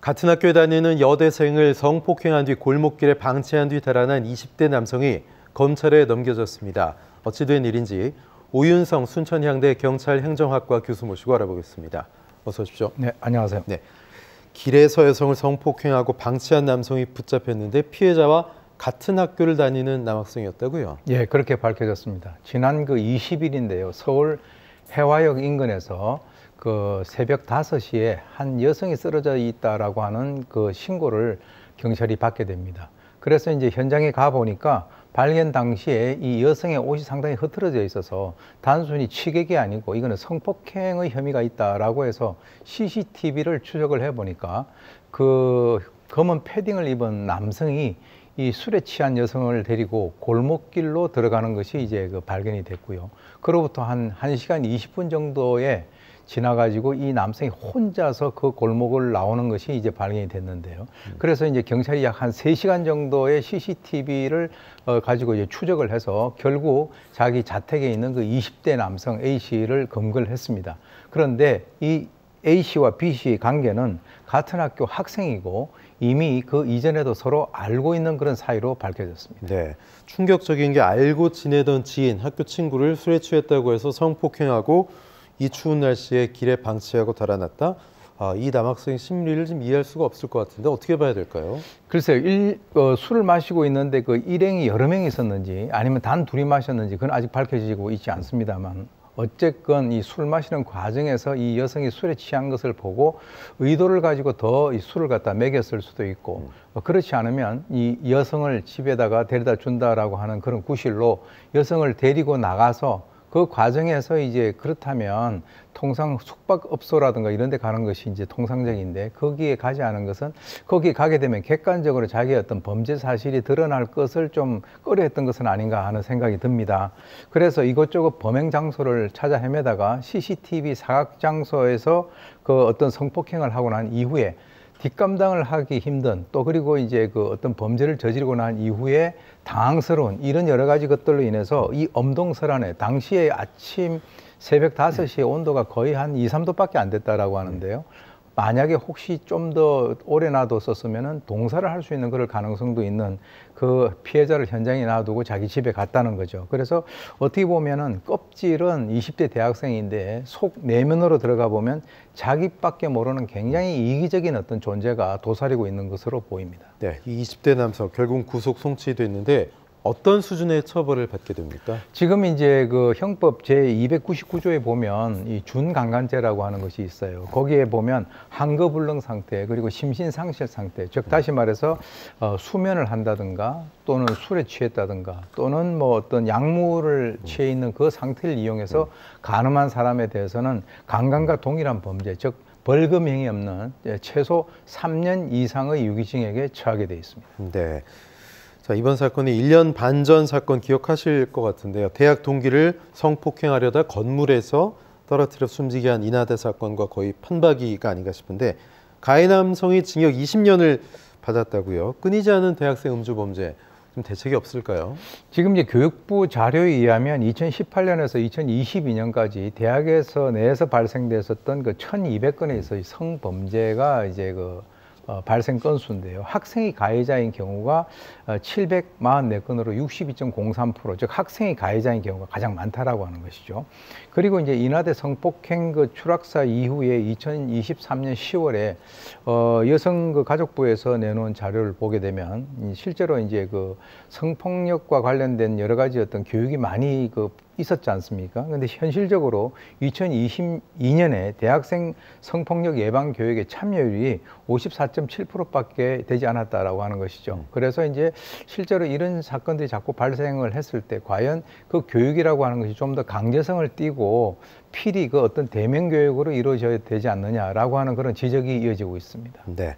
같은 학교에 다니는 여대생을 성폭행한 뒤 골목길에 방치한 뒤 달아난 20대 남성이 검찰에 넘겨졌습니다. 어찌 된 일인지 오윤성 순천향대 경찰행정학과 교수 모시고 알아보겠습니다. 어서 오십시오. 네, 안녕하세요. 네, 길에서 여성을 성폭행하고 방치한 남성이 붙잡혔는데 피해자와 같은 학교를 다니는 남학생이었다고요? 예, 그렇게 밝혀졌습니다. 지난 20일인데요. 서울 해화역 인근에서 새벽 5시에 한 여성이 쓰러져 있다라고 하는 신고를 경찰이 받게 됩니다. 그래서 이제 현장에 가보니까 발견 당시에 이 여성의 옷이 상당히 흐트러져 있어서 단순히 취객이 아니고 이거는 성폭행의 혐의가 있다라고 해서 CCTV를 추적을 해보니까 검은 패딩을 입은 남성이 이 술에 취한 여성을 데리고 골목길로 들어가는 것이 이제 발견이 됐고요. 그로부터 한 1시간 20분 정도에 지나가지고 이 남성이 혼자서 그 골목을 나오는 것이 이제 발견이 됐는데요. 그래서 이제 경찰이 약 한 3시간 정도의 CCTV를 가지고 이제 추적을 해서 결국 자기 자택에 있는 20대 남성 A씨를 검거를 했습니다. 그런데 이 A씨와 B씨의 관계는 같은 학교 학생이고 이미 이전에도 서로 알고 있는 그런 사이로 밝혀졌습니다. 네, 충격적인 게 알고 지내던 지인, 학교 친구를 술에 취했다고 해서 성폭행하고 이 추운 날씨에 길에 방치하고 달아났다? 이 남학생의 심리를 좀 이해할 수가 없을 것 같은데 어떻게 봐야 될까요? 글쎄요, 술을 마시고 있는데 일행이 여러 명이 있었는지 아니면 단 둘이 마셨는지 그건 아직 밝혀지고 있지 않습니다만 어쨌건 이 술 마시는 과정에서 이 여성이 술에 취한 것을 보고 의도를 가지고 더 이 술을 갖다 먹였을 수도 있고 그렇지 않으면 이 여성을 집에다가 데려다 준다라고 하는 그런 구실로 여성을 데리고 나가서 그 과정에서 이제 그렇다면 통상 숙박업소라든가 이런 데 가는 것이 이제 통상적인데 거기에 가지 않은 것은 거기에 가게 되면 객관적으로 자기의 어떤 범죄 사실이 드러날 것을 좀 꺼려했던 것은 아닌가 하는 생각이 듭니다. 그래서 이것저것 범행 장소를 찾아 헤매다가 CCTV 사각 장소에서 어떤 성폭행을 하고 난 이후에 뒷감당을 하기 힘든 또 그리고 이제 어떤 범죄를 저지르고 난 이후에 당황스러운 이런 여러 가지 것들로 인해서 이 엄동설안에 당시에 아침 새벽 5시에 온도가 거의 한 2, 3도밖에 안 됐다라고 하는데요. 만약에 혹시 좀 더 오래 놔뒀었으면 동사를 할 수 있는 그럴 가능성도 있는 피해자를 현장에 놔두고 자기 집에 갔다는 거죠. 그래서 어떻게 보면은 껍질은 20대 대학생인데 속 내면으로 들어가 보면 자기밖에 모르는 굉장히 이기적인 어떤 존재가 도사리고 있는 것으로 보입니다. 네, 이 20대 남성 결국 구속 송치됐는데 어떤 수준의 처벌을 받게 됩니까? 지금 이제 형법 제299조에 보면 이 준강간죄라고 하는 것이 있어요. 거기에 보면 한거불능 상태 그리고 심신상실 상태, 즉 다시 말해서 수면을 한다든가 또는 술에 취했다든가 또는 뭐 어떤 약물을 취해 있는 그 상태를 이용해서 간음한 사람에 대해서는 강간과 동일한 범죄, 즉 벌금형이 없는 최소 3년 이상의 유기징역에 처하게 되어 있습니다. 네. 자, 이번 사건이 1년 반 전 사건 기억하실 것 같은데요. 대학 동기를 성폭행하려다 건물에서 떨어뜨려 숨지게 한 인하대 사건과 거의 판박이가 아닌가 싶은데 가해 남성이 징역 20년을 받았다고요. 끊이지 않은 대학생 음주 범죄, 좀 대책이 없을까요? 지금 이제 교육부 자료에 의하면 2018년에서 2022년까지 대학에서 내에서 발생됐었던 1,200건의 있어요. 성범죄가 이제 발생 건수인데요. 학생이 가해자인 경우가 744건으로 62.03%, 즉 학생이 가해자인 경우가 가장 많다라고 하는 것이죠. 그리고 이제 인하대 성폭행 추락사 이후에 2023년 10월에 여성 가족부에서 내놓은 자료를 보게 되면 실제로 이제 성폭력과 관련된 여러 가지 어떤 교육이 많이 있었지 않습니까? 근데 현실적으로 2022년에 대학생 성폭력 예방 교육의 참여율이 54.7%밖에 되지 않았다라고 하는 것이죠. 그래서 이제 실제로 이런 사건들이 자꾸 발생을 했을 때 과연 교육이라고 하는 것이 좀 더 강제성을 띠고 필히 어떤 대면 교육으로 이루어져야 되지 않느냐라고 하는 그런 지적이 이어지고 있습니다. 네.